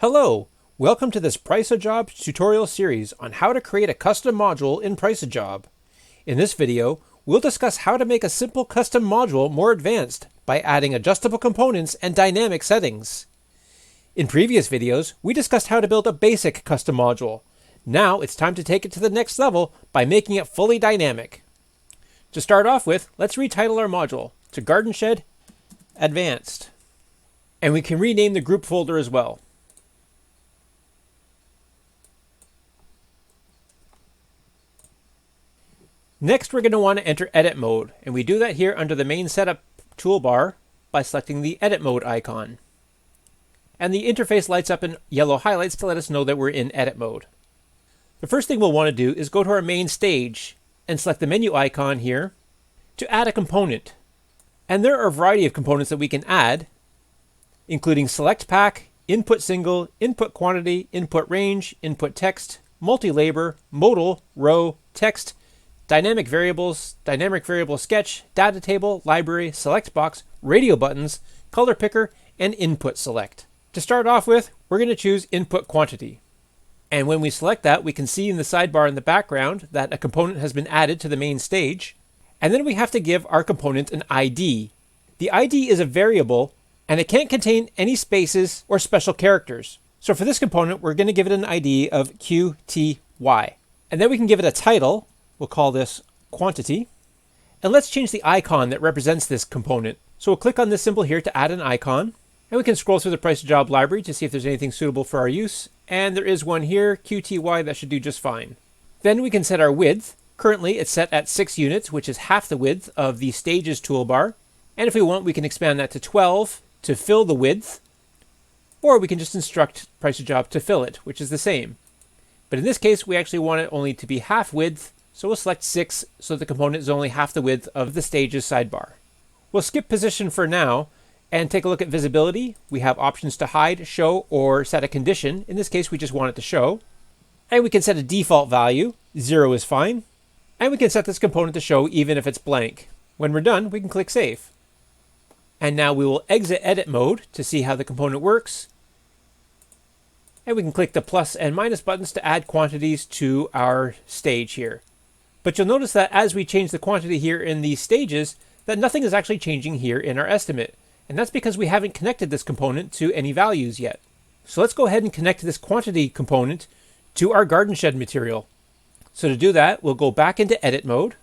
Hello, welcome to this PriceAJob tutorial series on how to create a custom module in PriceAJob. In this video, we'll discuss how to make a simple custom module more advanced by adding adjustable components and dynamic settings. In previous videos, we discussed how to build a basic custom module. Now it's time to take it to the next level by making it fully dynamic. To start off with, let's retitle our module to Garden Shed Advanced. And we can rename the group folder as well. Next, we're going to want to enter edit mode, and we do that here under the main setup toolbar by selecting the edit mode icon. And the interface lights up in yellow highlights to let us know that we're in edit mode. The first thing we'll want to do is go to our main stage and select the menu icon here to add a component. And there are a variety of components that we can add, including select pack, input single, input quantity, input range, input text, multi-labor, modal, row, text, dynamic variable sketch, data table, library, select box, radio buttons, color picker, and input select. To start off with, we're going to choose input quantity. And when we select that, we can see in the sidebar in the background that a component has been added to the main stage. And then we have to give our component an ID. The ID is a variable, and it can't contain any spaces or special characters. So for this component, we're going to give it an ID of QTY. And then we can give it a title. We'll call this quantity. And let's change the icon that represents this component. So we'll click on this symbol here to add an icon. And we can scroll through the PriceAJob library to see if there's anything suitable for our use. And there is one here, QTY, that should do just fine. Then we can set our width. Currently, it's set at 6 units, which is half the width of the Stages toolbar. And if we want, we can expand that to 12 to fill the width. Or we can just instruct PriceAJob to fill it, which is the same. But in this case, we actually want it only to be half width. So we'll select 6 so the component is only half the width of the Stages sidebar. We'll skip position for now and take a look at visibility. We have options to hide, show, or set a condition. In this case, we just want it to show. And we can set a default value. 0 is fine. And we can set this component to show even if it's blank. When we're done, we can click Save. And now we will exit edit mode to see how the component works. And we can click the plus and minus buttons to add quantities to our stage here. But you'll notice that as we change the quantity here in these stages, that nothing is actually changing here in our estimate. And that's because we haven't connected this component to any values yet. So let's go ahead and connect this quantity component to our garden shed material. So to do that, we'll go back into edit mode,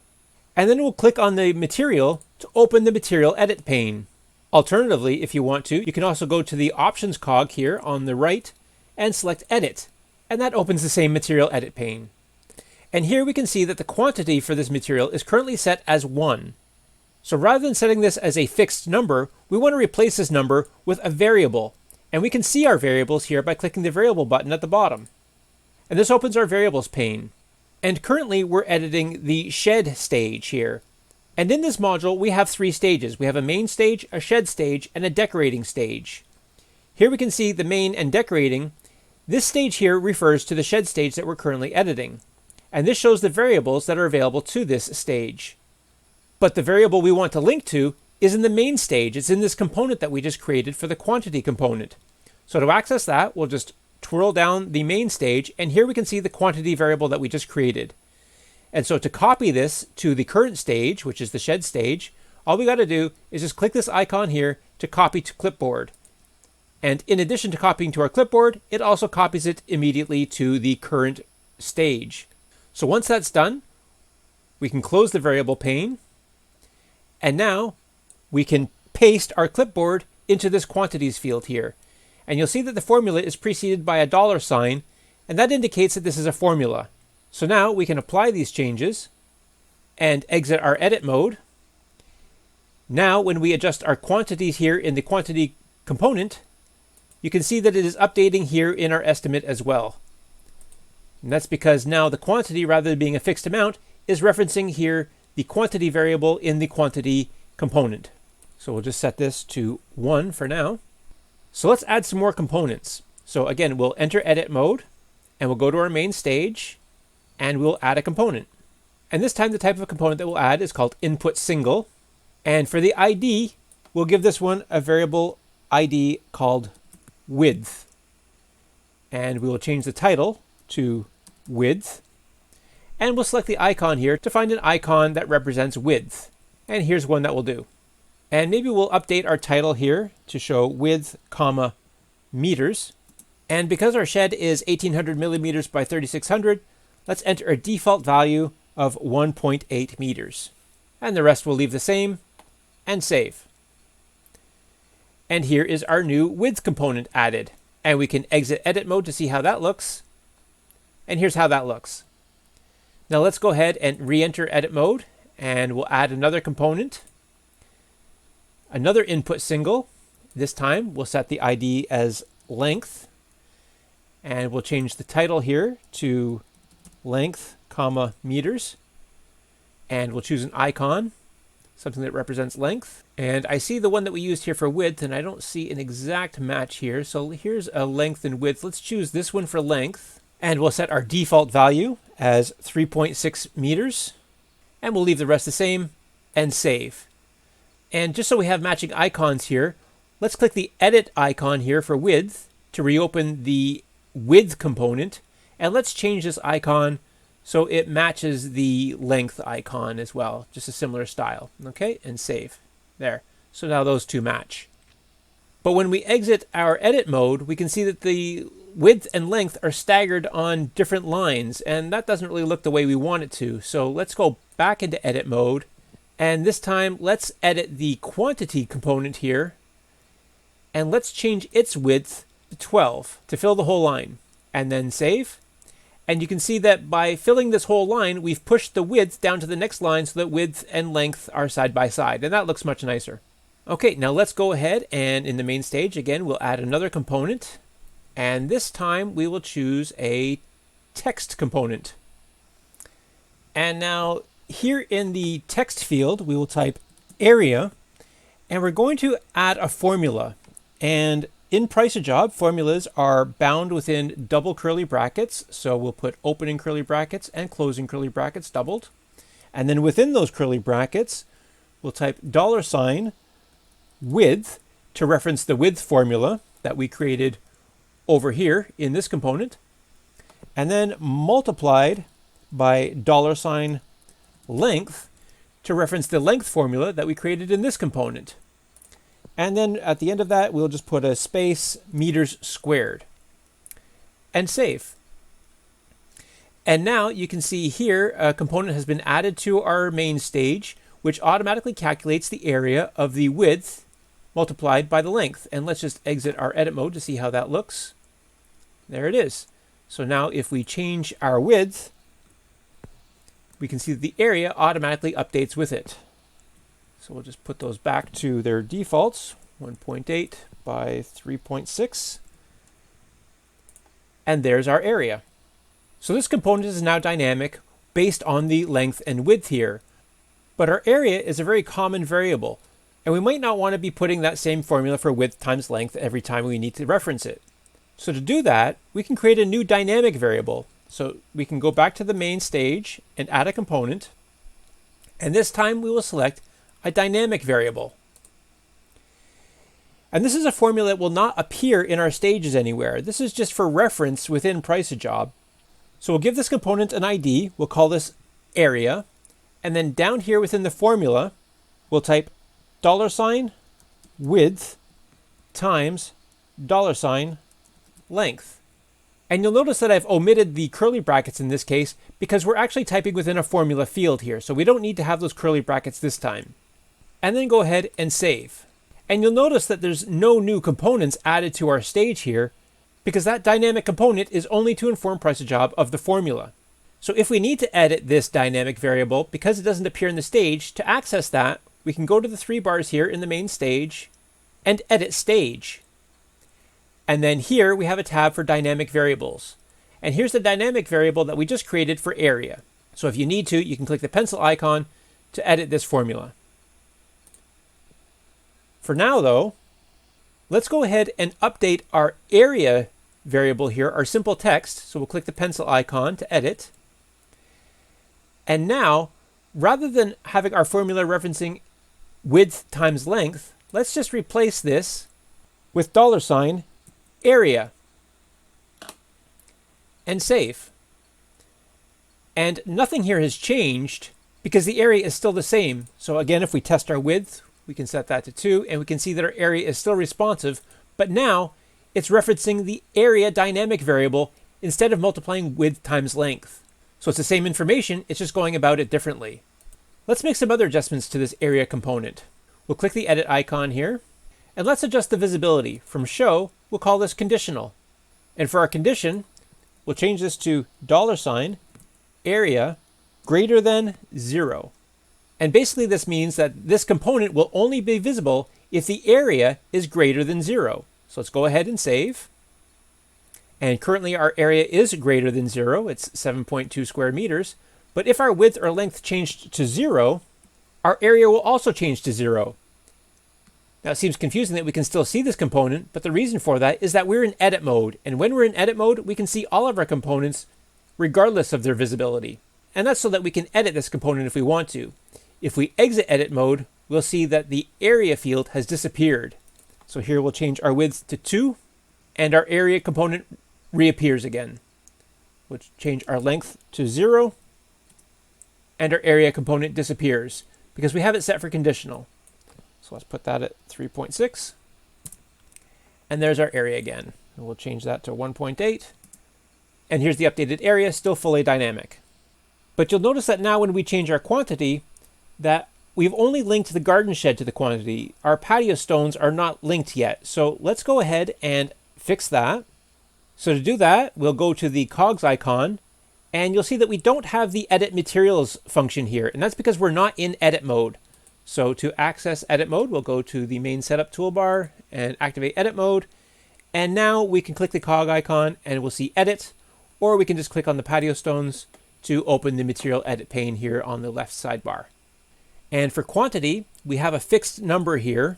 and then we'll click on the material to open the material edit pane. Alternatively, if you want to, you can also go to the options cog here on the right and select edit, and that opens the same material edit pane. And here we can see that the quantity for this material is currently set as 1. So rather than setting this as a fixed number, we want to replace this number with a variable. And we can see our variables here by clicking the variable button at the bottom. And this opens our variables pane. And currently we're editing the shed stage here. And in this module, we have 3 stages. We have a main stage, a shed stage, and a decorating stage. Here we can see the main and decorating. This stage here refers to the shed stage that we're currently editing. And this shows the variables that are available to this stage. But the variable we want to link to is in the main stage. It's in this component that we just created for the quantity component. So to access that, we'll just twirl down the main stage, and here we can see the quantity variable that we just created. And so to copy this to the current stage, which is the shed stage, all we got to do is just click this icon here to copy to clipboard. And in addition to copying to our clipboard, it also copies it immediately to the current stage. So once that's done, we can close the variable pane. And now we can paste our clipboard into this quantities field here. And you'll see that the formula is preceded by a $sign, and that indicates that this is a formula. So now we can apply these changes and exit our edit mode. Now when we adjust our quantities here in the quantity component, you can see that it is updating here in our estimate as well. And that's because now the quantity, rather than being a fixed amount, is referencing here the quantity variable in the quantity component. So we'll just set this to 1 for now. So let's add some more components. So again, we'll enter edit mode, and we'll go to our main stage, and we'll add a component. And this time the type of component that we'll add is called input single. And for the ID, we'll give this one a variable ID called width. and we will change the title to width, and we'll select the icon here to find an icon that represents width, and here's one that will do. And maybe we'll update our title here to show width, comma, meters. And because our shed is 1800 millimeters by 3600, let's enter a default value of 1.8 meters. And the rest will leave the same, and save. And here is our new width component added. And we can exit edit mode to see how that looks. And here's how that looks. Now let's go ahead and re-enter edit mode, and we'll add another component. Another input single. This time we'll set the ID as length, and we'll change the title here to length, comma, meters, and we'll choose an icon, something that represents length. And I see the one that we used here for width, and I don't see an exact match here. So here's a length and width. Let's choose this one for length, and we'll set our default value as 3.6 meters, and we'll leave the rest the same and save. And just so we have matching icons here, let's click the edit icon here for width to reopen the width component, and let's change this icon so it matches the length icon as well, just a similar style. Okay, and save. There. So now those two match. But when we exit our edit mode, we can see that the width and length are staggered on different lines, and that doesn't really look the way we want it to. So let's go back into edit mode, and this time let's edit the quantity component here, and let's change its width to 12 to fill the whole line, and then save. And you can see that by filling this whole line, we've pushed the width down to the next line so that width and length are side by side, and that looks much nicer. Okay, now let's go ahead, and in the main stage, again, we'll add another component, and this time we will choose a text component. And now here in the text field, we will type area, and we're going to add a formula. And in PriceAJob, formulas are bound within double curly brackets. So we'll put opening curly brackets and closing curly brackets doubled. And then within those curly brackets, we'll type $width to reference the width formula that we created over here in this component. And then multiplied by $length to reference the length formula that we created in this component. And then at the end of that, we'll just put a space meters squared and save. And now you can see here a component has been added to our main stage, which automatically calculates the area of the width multiplied by the length. And let's just exit our edit mode to see how that looks. There it is. So now if we change our width, we can see that the area automatically updates with it. So we'll just put those back to their defaults, 1.8 by 3.6. And there's our area. So this component is now dynamic based on the length and width here. But our area is a very common variable, and we might not want to be putting that same formula for width times length every time we need to reference it. So to do that, we can create a new dynamic variable. So we can go back to the main stage and add a component. And this time we will select a dynamic variable. And this is a formula that will not appear in our stages anywhere. This is just for reference within PriceAJob. So we'll give this component an ID. We'll call this area. And then down here within the formula, we'll type $width times $length. And you'll notice that I've omitted the curly brackets in this case because we're actually typing within a formula field here. So we don't need to have those curly brackets this time. And then go ahead and save. And you'll notice that there's no new components added to our stage here because that dynamic component is only to inform PriceAJob of the formula. So if we need to edit this dynamic variable, because it doesn't appear in the stage, to access that, we can go to the three bars here in the main stage and edit stage. And then here we have a tab for dynamic variables. And here's the dynamic variable that we just created for area. So if you need to, you can click the pencil icon to edit this formula. For now though, let's go ahead and update our area variable here, our simple text. So we'll click the pencil icon to edit. And now, rather than having our formula referencing width times length, let's just replace this with $area. and save. And nothing here has changed because the area is still the same. So again, if we test our width, we can set that to 2, and we can see that our area is still responsive, but now it's referencing the area dynamic variable instead of multiplying width times length. So it's the same information, it's just going about it differently. Let's make some other adjustments to this area component. We'll click the edit icon here, and let's adjust the visibility. From show, we'll call this conditional. And for our condition, we'll change this to $area greater than 0. And basically this means that this component will only be visible if the area is greater than 0. So let's go ahead and save. And currently our area is greater than 0. It's 7.2 square meters. But if our width or length changed to 0, our area will also change to 0. Now it seems confusing that we can still see this component, but the reason for that is that we're in edit mode. And when we're in edit mode, we can see all of our components regardless of their visibility. And that's so that we can edit this component if we want to. If we exit edit mode, we'll see that the area field has disappeared. So here we'll change our width to 2, and our area component reappears again. We'll change our length to 0, and our area component disappears because we have it set for conditional. So let's put that at 3.6. And there's our area again. And we'll change that to 1.8. And here's the updated area, still fully dynamic. But you'll notice that now when we change our quantity, that we've only linked the garden shed to the quantity. Our patio stones are not linked yet. So let's go ahead and fix that. So to do that, we'll go to the cogs icon, and you'll see that we don't have the edit materials function here. And that's because we're not in edit mode. So to access edit mode, we'll go to the main setup toolbar and activate edit mode. And now we can click the cog icon and we'll see edit, or we can just click on the patio stones to open the material edit pane here on the left sidebar. And for quantity, we have a fixed number here.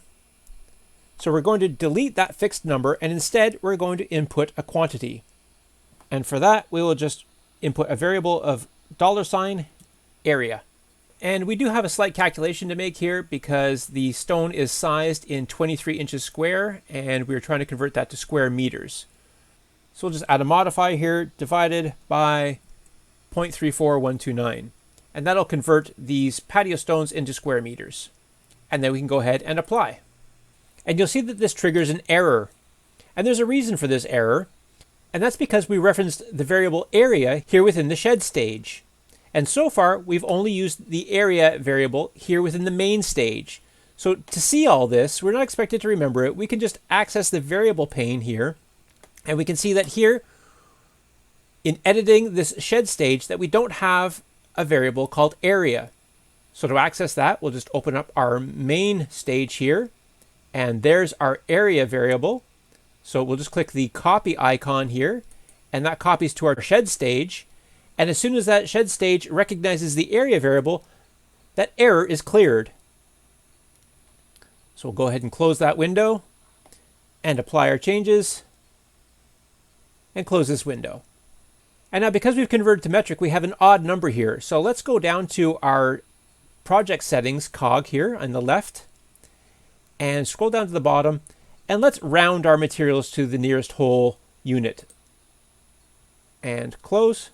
So we're going to delete that fixed number, and instead we're going to input a quantity. And for that, we will just input a variable of $area. And we do have a slight calculation to make here because the stone is sized in 23 inches square, and we're trying to convert that to square meters. So we'll just add a modifier here, divided by 0.34129. And that'll convert these patio stones into square meters. And then we can go ahead and apply. And you'll see that this triggers an error. And there's a reason for this error. And that's because we referenced the variable area here within the shed stage. And so far, we've only used the area variable here within the main stage. So to see all this, we're not expected to remember it. We can just access the variable pane here. And we can see that here, in editing this shed stage, that we don't have a variable called area. So to access that, we'll just open up our main stage here, and there's our area variable. So we'll just click the copy icon here, and that copies to our shed stage. And as soon as that shed stage recognizes the area variable, that error is cleared. So we'll go ahead and close that window and apply our changes and close this window. And now because we've converted to metric, we have an odd number here. So let's go down to our project settings cog here on the left and scroll down to the bottom, and let's round our materials to the nearest whole unit. And close.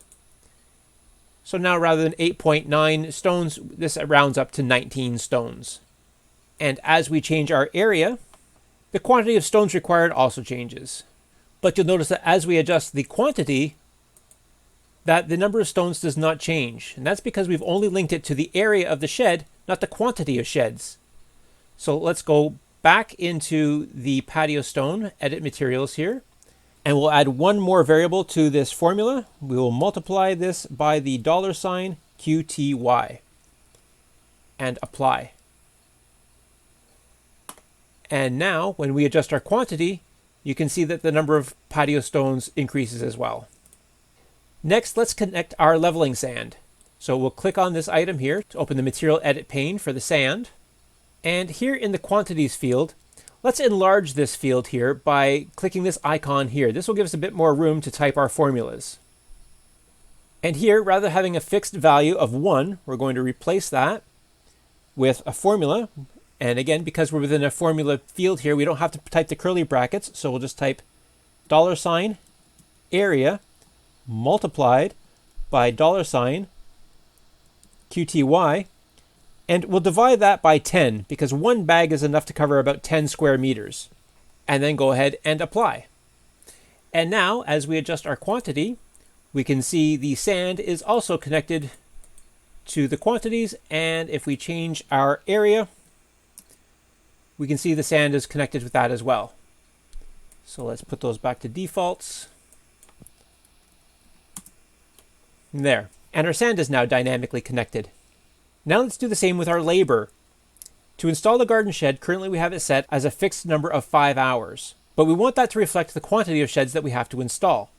So now rather than 8.9 stones, this rounds up to 19 stones. And as we change our area, the quantity of stones required also changes. But you'll notice that as we adjust the quantity, that the number of stones does not change. And that's because we've only linked it to the area of the shed, not the quantity of sheds. So let's go back into the patio stone, edit materials here, and we'll add one more variable to this formula. We will multiply this by the $QTY and apply. And now when we adjust our quantity, you can see that the number of patio stones increases as well. Next, let's connect our leveling sand. So we'll click on this item here to open the material edit pane for the sand. And here in the quantities field, let's enlarge this field here by clicking this icon here. This will give us a bit more room to type our formulas. And here, rather than having a fixed value of 1, we're going to replace that with a formula. And again, because we're within a formula field here, we don't have to type the curly brackets. So we'll just type $area multiplied by $QTY, and we'll divide that by 10 because one bag is enough to cover about 10 square meters. And then go ahead and apply. And now, as we adjust our quantity, we can see the sand is also connected to the quantities, and if we change our area, we can see the sand is connected with that as well. So let's put those back to defaults. There. And our sand is now dynamically connected. Now let's do the same with our labor. To install the garden shed, currently we have it set as a fixed number of 5 hours, but we want that to reflect the quantity of sheds that we have to install.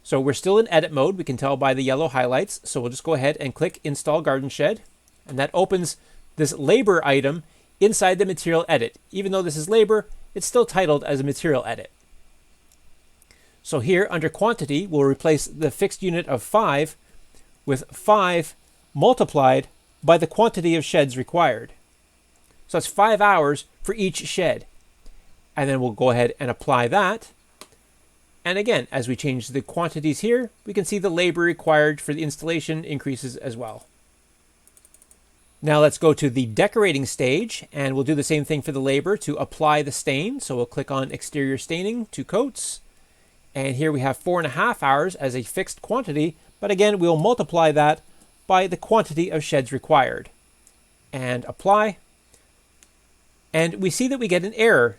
So we're still in edit mode, we can tell by the yellow highlights, so we'll just go ahead and click Install Garden Shed, and that opens this labor item inside the material edit. Even though this is labor, it's still titled as a material edit. So here under quantity, we'll replace the fixed unit of 5 with 5 multiplied by the quantity of sheds required. So that's 5 hours for each shed. And then we'll go ahead and apply that. And again, as we change the quantities here, we can see the labor required for the installation increases as well. Now let's go to the decorating stage, and we'll do the same thing for the labor to apply the stain. So we'll click on exterior staining, 2 coats. And here we have 4.5 hours as a fixed quantity, but again, we'll multiply that by the quantity of sheds required. And apply. And we see that we get an error,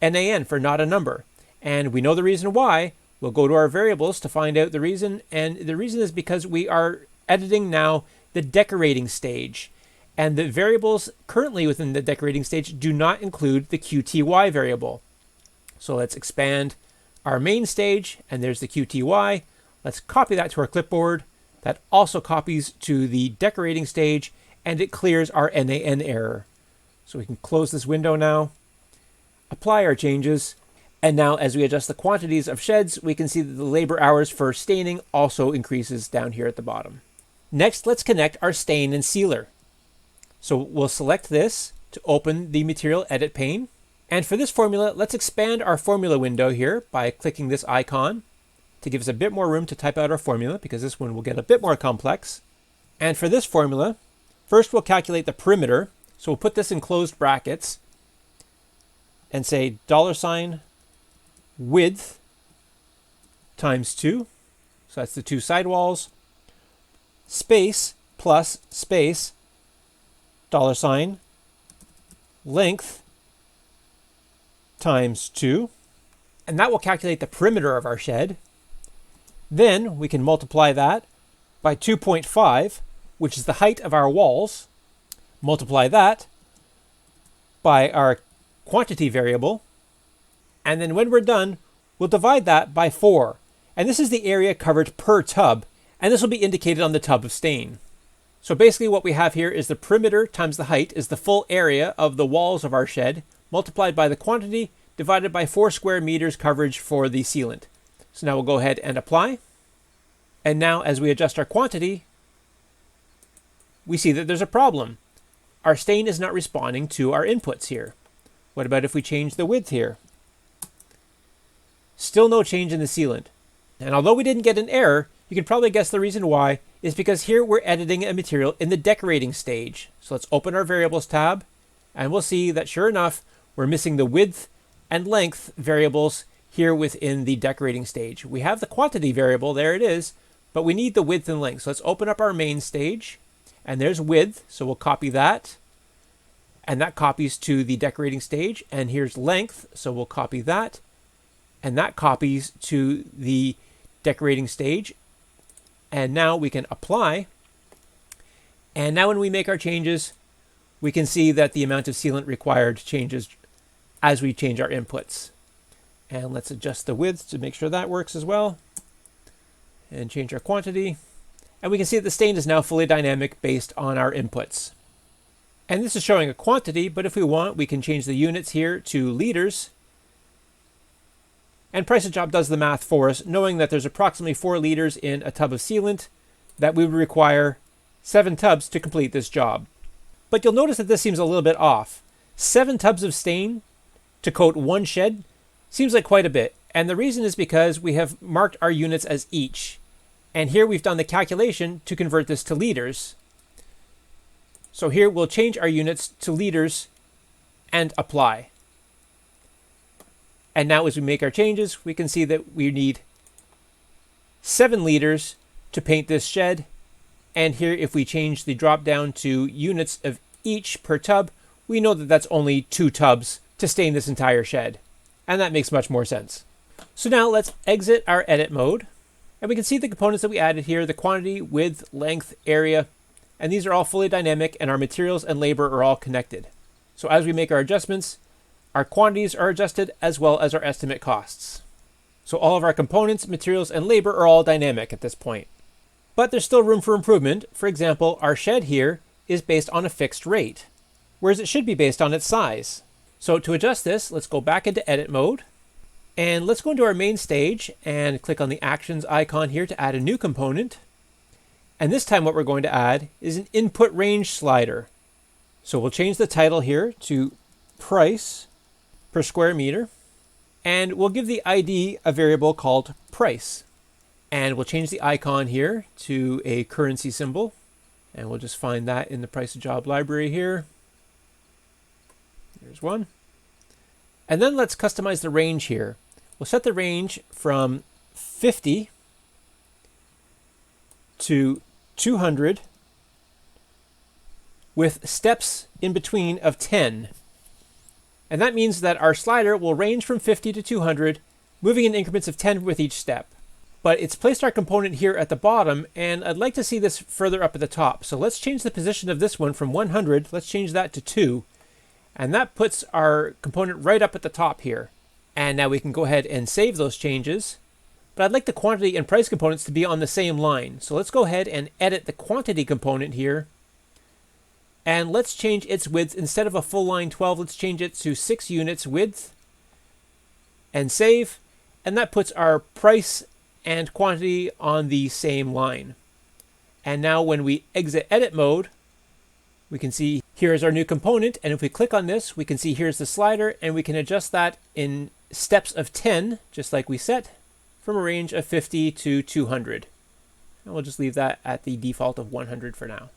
NaN, for not a number. And we know the reason why. We'll go to our variables to find out the reason. And the reason is because we are editing now the decorating stage. And the variables currently within the decorating stage do not include the QTY variable. So let's expand our main stage, and there's the QTY. Let's copy that to our clipboard. That also copies to the decorating stage, and it clears our NaN error. So we can close this window now, apply our changes, and now as we adjust the quantities of sheds, we can see that the labor hours for staining also increases down here at the bottom. Next, let's connect our stain and sealer. So we'll select this to open the material edit pane. And for this formula, let's expand our formula window here by clicking this icon to give us a bit more room to type out our formula, because this one will get a bit more complex. And for this formula, first we'll calculate the perimeter. So we'll put this in closed brackets and say $width times 2. So that's the 2 sidewalls. Space plus space $length times 2. And that will calculate the perimeter of our shed. Then we can multiply that by 2.5, which is the height of our walls. Multiply that by our quantity variable. And then when we're done, we'll divide that by 4. And this is the area covered per tub. And this will be indicated on the tub of stain. So basically what we have here is the perimeter times the height is the full area of the walls of our shed, multiplied by the quantity, divided by 4 square meters coverage for the sealant. So now we'll go ahead and apply. And now as we adjust our quantity, we see that there's a problem. Our stain is not responding to our inputs here. What about if we change the width here? Still no change in the sealant. And although we didn't get an error, you can probably guess the reason why is because here we're editing a material in the decorating stage. So let's open our variables tab, and we'll see that sure enough, we're missing the width and length variables here within the decorating stage. We have the quantity variable, there it is, but we need the width and length. So let's open up our main stage, and there's width, so we'll copy that, and that copies to the decorating stage. And here's length, so we'll copy that, and that copies to the decorating stage. And now we can apply. And now when we make our changes, we can see that the amount of sealant required changes as we change our inputs. And let's adjust the width to make sure that works as well. And change our quantity. And we can see that the stain is now fully dynamic based on our inputs. And this is showing a quantity, but if we want, we can change the units here to liters. And PriceAJob does the math for us, knowing that there's approximately 4 liters in a tub of sealant, that we would require 7 tubs to complete this job. But you'll notice that this seems a little bit off. 7 tubs of stain to coat 1 shed seems like quite a bit. And the reason is because we have marked our units as each. And here we've done the calculation to convert this to liters. So here we'll change our units to liters and apply. And now as we make our changes, we can see that we need 7 liters to paint this shed. And here, if we change the drop down to units of each per tub, we know that that's only 2 tubs to stain this entire shed. And that makes much more sense. So now let's exit our edit mode. And we can see the components that we added here, the quantity, width, length, area. And these are all fully dynamic, and our materials and labor are all connected. So as we make our adjustments, our quantities are adjusted as well as our estimate costs. So all of our components, materials, and labor are all dynamic at this point. But there's still room for improvement. For example, our shed here is based on a fixed rate, whereas it should be based on its size. So to adjust this, let's go back into edit mode. And let's go into our main stage and click on the actions icon here to add a new component. And this time what we're going to add is an input range slider. So we'll change the title here to price per square meter. And we'll give the ID a variable called price. And we'll change the icon here to a currency symbol. And we'll just find that in the PriceAJob library here. There's one. And then let's customize the range here. We'll set the range from 50 to 200 with steps in between of 10. And that means that our slider will range from 50 to 200, moving in increments of 10 with each step. But it's placed our component here at the bottom, and I'd like to see this further up at the top. So let's change the position of this one from 100. Let's change that to 2. And that puts our component right up at the top here. And now we can go ahead and save those changes. But I'd like the quantity and price components to be on the same line. So let's go ahead and edit the quantity component here. And let's change its width. Instead of a full line 12, let's change it to 6 units width. And save. And that puts our price and quantity on the same line. And now when we exit edit mode, we can see here's our new component. And if we click on this, we can see here's the slider, and we can adjust that in steps of 10, just like we set, from a range of 50 to 200. And we'll just leave that at the default of 100 for now.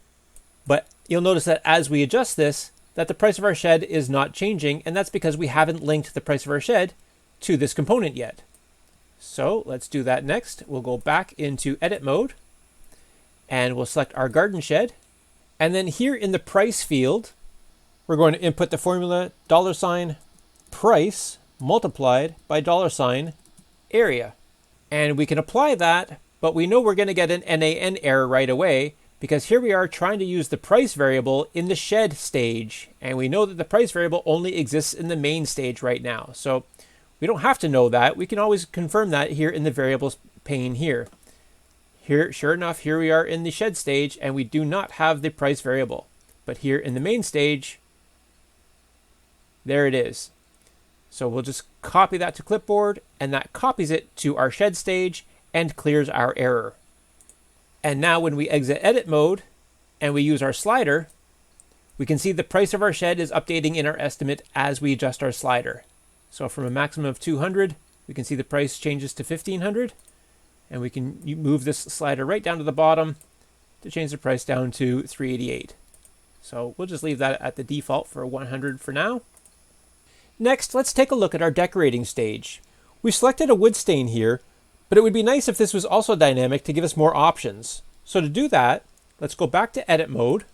But you'll notice that as we adjust this, that the price of our shed is not changing, and that's because we haven't linked the price of our shed to this component yet. So let's do that next. We'll go back into edit mode, and we'll select our garden shed. And then here in the price field, we're going to input the formula $price multiplied by $area. And we can apply that, but we know we're going to get an NaN error right away, because here we are trying to use the price variable in the shed stage. And we know that the price variable only exists in the main stage right now. So we don't have to know that. We can always confirm that here in the variables pane here. Here, sure enough, here we are in the shed stage, and we do not have the price variable. But here in the main stage, there it is. So we'll just copy that to clipboard, and that copies it to our shed stage and clears our error. And now when we exit edit mode and we use our slider, we can see the price of our shed is updating in our estimate as we adjust our slider. So from a maximum of 200, we can see the price changes to 1500, and we can move this slider right down to the bottom to change the price down to 388. So we'll just leave that at the default for 100 for now. Next, let's take a look at our decorating stage. We've selected a Woodstain here, but it would be nice if this was also dynamic to give us more options. So to do that, let's go back to edit mode,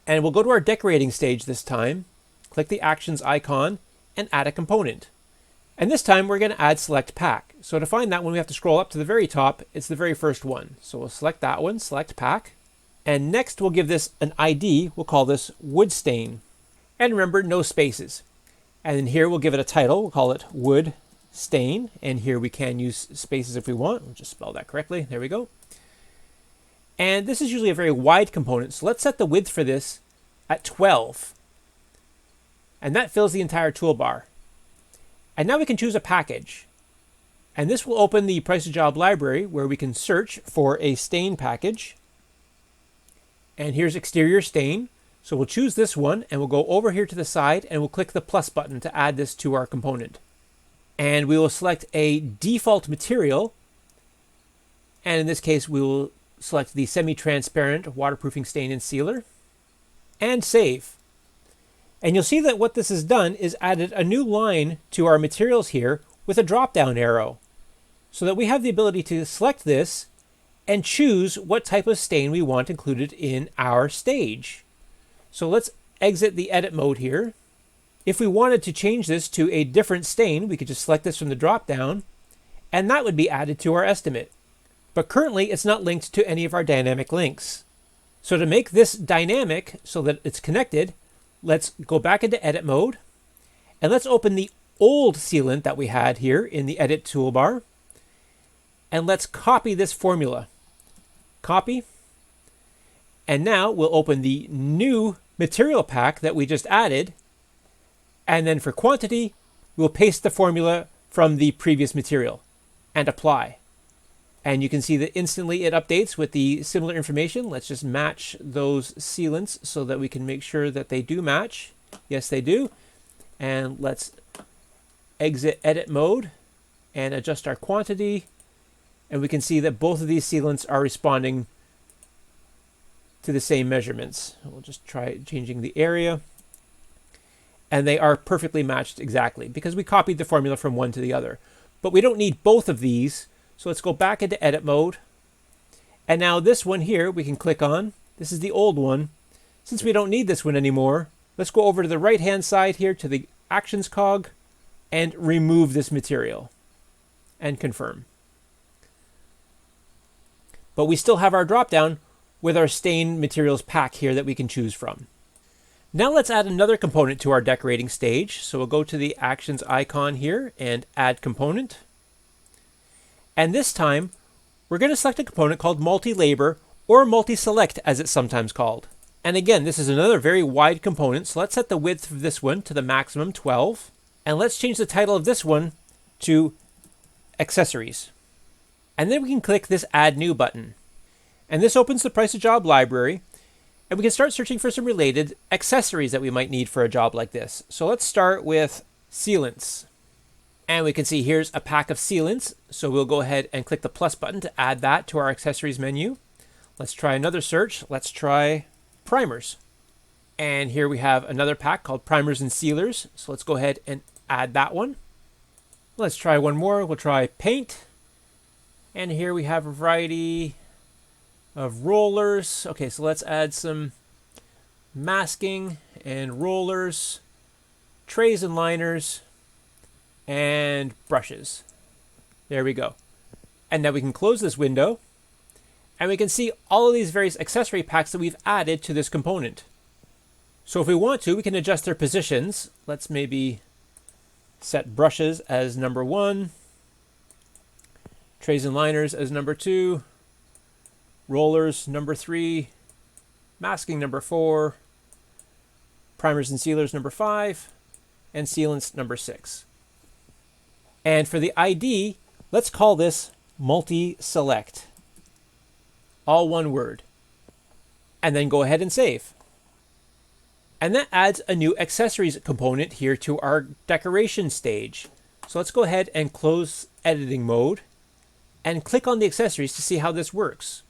and we'll go to our decorating stage this time, click the actions icon, and add a component. And this time we're going to add select pack. So to find that one, we have to scroll up to the very top. It's the very first one. So we'll select that one, select pack. And next we'll give this an ID. We'll call this Woodstain. And remember, no spaces. And then here we'll give it a title. We'll call it Woodstain. And here we can use spaces if we want. We'll just spell that correctly. There we go. And this is usually a very wide component. So let's set the width for this at 12. And that fills the entire toolbar. And now we can choose a package. And this will open the PriceAJob library where we can search for a stain package. And here's exterior stain. So we'll choose this one, and we'll go over here to the side, and we'll click the plus button to add this to our component. And we will select a default material. And in this case, we will select the semi-transparent waterproofing stain and sealer and save. And you'll see that what this has done is added a new line to our materials here with a drop-down arrow, so that we have the ability to select this and choose what type of stain we want included in our stage. So let's exit the edit mode here. If we wanted to change this to a different stain, we could just select this from the drop-down, and that would be added to our estimate. But currently, it's not linked to any of our dynamic links. So to make this dynamic so that it's connected, let's go back into edit mode, and let's open the old sealant that we had here in the edit toolbar, and let's copy this formula. Copy. And now we'll open the new material pack that we just added, and then for quantity, we'll paste the formula from the previous material and apply. And you can see that instantly it updates with the similar information. Let's just match those sealants so that we can make sure that they do match. Yes, they do. And let's exit edit mode and adjust our quantity. And we can see that both of these sealants are responding to the same measurements. We'll just try changing the area. And they are perfectly matched exactly because we copied the formula from one to the other. But we don't need both of these. So let's go back into edit mode. And now this one here we can click on. This is the old one. Since we don't need this one anymore, let's go over to the right hand side here to the actions cog and remove this material and confirm. But we still have our drop down with our stain materials pack here that we can choose from. Now let's add another component to our decorating stage. So we'll go to the actions icon here and add component. And this time, we're going to select a component called multi-labor or multi-select as it's sometimes called. And again, this is another very wide component. So let's set the width of this one to the maximum 12. And let's change the title of this one to accessories. And then we can click this add new button. And this opens the PriceAJob library. And we can start searching for some related accessories that we might need for a job like this. So let's start with sealants. And we can see here's a pack of sealants. So we'll go ahead and click the plus button to add that to our accessories menu. Let's try another search. Let's try primers. And here we have another pack called primers and sealers. So let's go ahead and add that one. Let's try one more. We'll try paint. And here we have a variety of rollers. Okay, so let's add some masking and rollers, trays and liners, and brushes. There we go. And now we can close this window and we can see all of these various accessory packs that we've added to this component. So if we want to, we can adjust their positions. Let's maybe set brushes as number 1, trays and liners as number 2, rollers number 3, masking number 4, primers and sealers number 5, and sealants number 6. And for the ID, let's call this multi-select. All one word. And then go ahead and save. And that adds a new accessories component here to our decoration stage. So let's go ahead and close editing mode and click on the accessories to see how this works.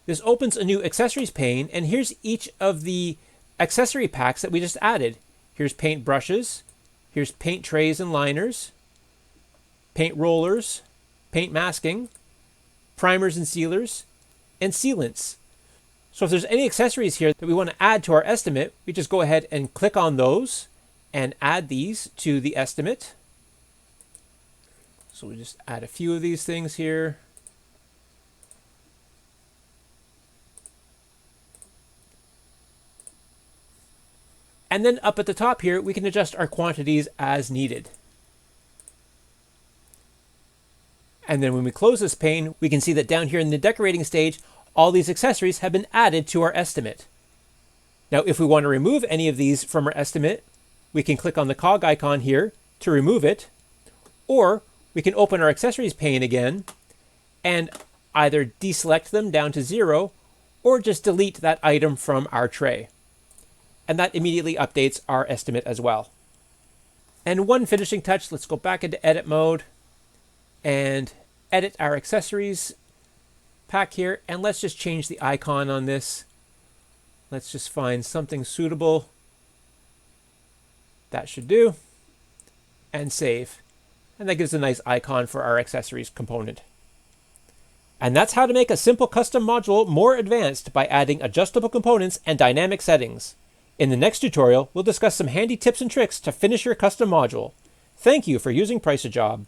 This opens a new accessories pane, and here's each of the accessory packs that we just added. Here's paint brushes, here's paint trays and liners, paint rollers, paint masking, primers and sealers, and sealants. So if there's any accessories here that we want to add to our estimate, we just go ahead and click on those and add these to the estimate. So we just add a few of these things here. And then up at the top here, we can adjust our quantities as needed. And then when we close this pane, we can see that down here in the decorating stage, all these accessories have been added to our estimate. Now, if we want to remove any of these from our estimate, we can click on the cog icon here to remove it, or we can open our accessories pane again and either deselect them down to 0 or just delete that item from our tray. And that immediately updates our estimate as well. And one finishing touch, let's go back into edit mode and edit our accessories pack here, and let's just change the icon on this. Let's just find something suitable. That should do. And save. And that gives a nice icon for our accessories component. And that's how to make a simple custom module more advanced by adding adjustable components and dynamic settings. In the next tutorial, we'll discuss some handy tips and tricks to finish your custom module. Thank you for using PriceAJob.